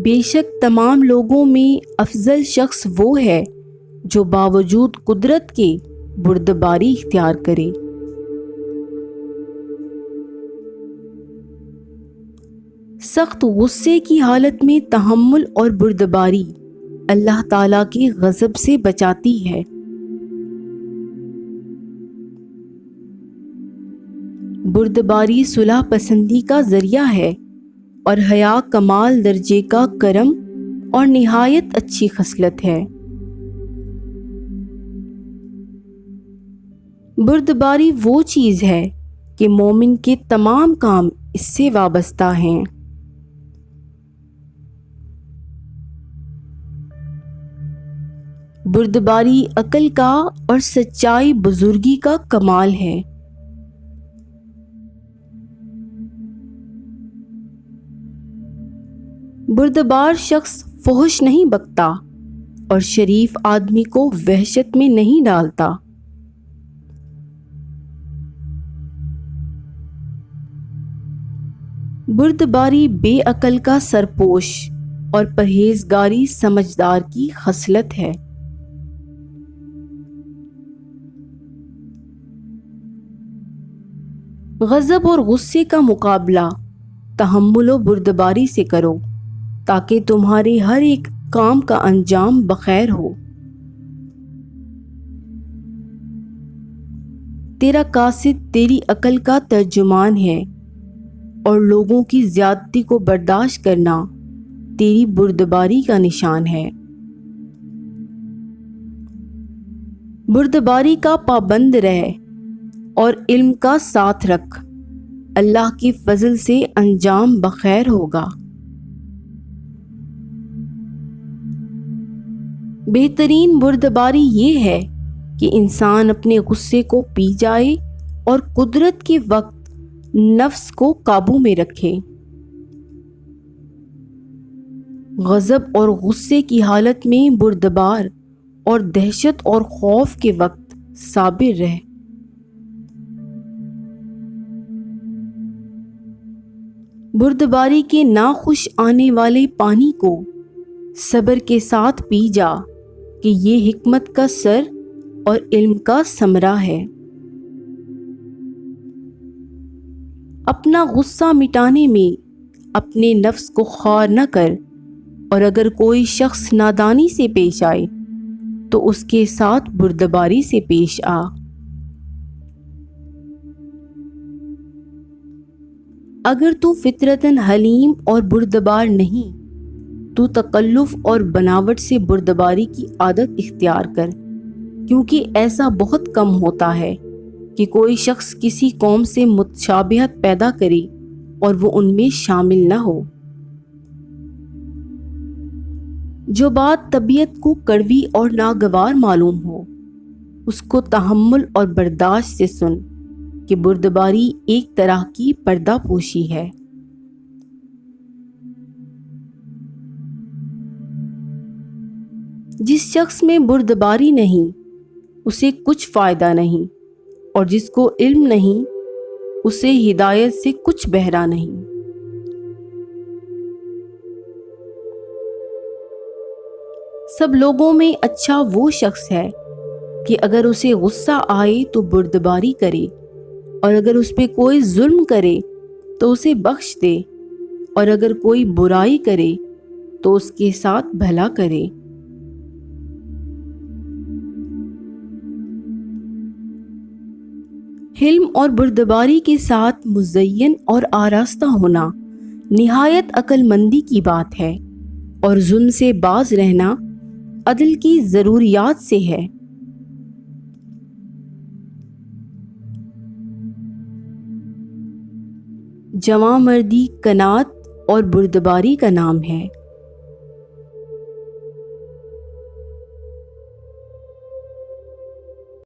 بے شک تمام لوگوں میں افضل شخص وہ ہے جو باوجود قدرت کے بردباری اختیار کرے۔ سخت غصے کی حالت میں تحمل اور بردباری اللہ تعالیٰ کے غضب سے بچاتی ہے۔ بردباری صلح پسندی کا ذریعہ ہے اور حیا کمال درجے کا کرم اور نہایت اچھی خصلت ہے۔ بردباری وہ چیز ہے کہ مومن کے تمام کام اس سے وابستہ ہیں۔ بردباری عقل کا اور سچائی بزرگی کا کمال ہے۔ بردبار شخص فحش نہیں بکتا اور شریف آدمی کو وحشت میں نہیں ڈالتا۔ بردباری بے عقل کا سرپوش اور پرہیزگاری سمجھدار کی خصلت ہے۔ غضب اور غصے کا مقابلہ تحمل و بردباری سے کرو تاکہ تمہارے ہر ایک کام کا انجام بخیر ہو۔ تیرا قاصد تیری عقل کا ترجمان ہے اور لوگوں کی زیادتی کو برداشت کرنا تیری بردباری کا نشان ہے۔ بردباری کا پابند رہ اور علم کا ساتھ رکھ، اللہ کے فضل سے انجام بخیر ہوگا۔ بہترین بردباری یہ ہے کہ انسان اپنے غصے کو پی جائے اور قدرت کے وقت نفس کو قابو میں رکھے۔ غضب اور غصے کی حالت میں بردبار اور دہشت اور خوف کے وقت صابر رہ۔ بردباری کے ناخوش آنے والے پانی کو صبر کے ساتھ پی جا کہ یہ حکمت کا سر اور علم کا ثمرہ ہے۔ اپنا غصہ مٹانے میں اپنے نفس کو خوار نہ کر، اور اگر کوئی شخص نادانی سے پیش آئے تو اس کے ساتھ بردباری سے پیش آ۔ اگر تو فطرتاً حلیم اور بردبار نہیں تو تکلف اور بناوٹ سے بردباری کی عادت اختیار کر، کیونکہ ایسا بہت کم ہوتا ہے کہ کوئی شخص کسی قوم سے متشابہت پیدا کرے اور وہ ان میں شامل نہ ہو۔ جو بات طبیعت کو کڑوی اور ناگوار معلوم ہو اس کو تحمل اور برداشت سے سن کہ بردباری ایک طرح کی پردہ پوشی ہے۔ جس شخص میں بردباری نہیں اسے کچھ فائدہ نہیں، اور جس کو علم نہیں اسے ہدایت سے کچھ بہرا نہیں۔ سب لوگوں میں اچھا وہ شخص ہے کہ اگر اسے غصہ آئے تو بردباری کرے، اور اگر اس پہ کوئی ظلم کرے تو اسے بخش دے، اور اگر کوئی برائی کرے تو اس کے ساتھ بھلا کرے۔ حلم اور بردباری کے ساتھ مزین اور آراستہ ہونا نہایت عقل مندی کی بات ہے، اور ظلم سے باز رہنا عدل کی ضروریات سے ہے۔ جواں مردی قناعت اور بردباری کا نام ہے۔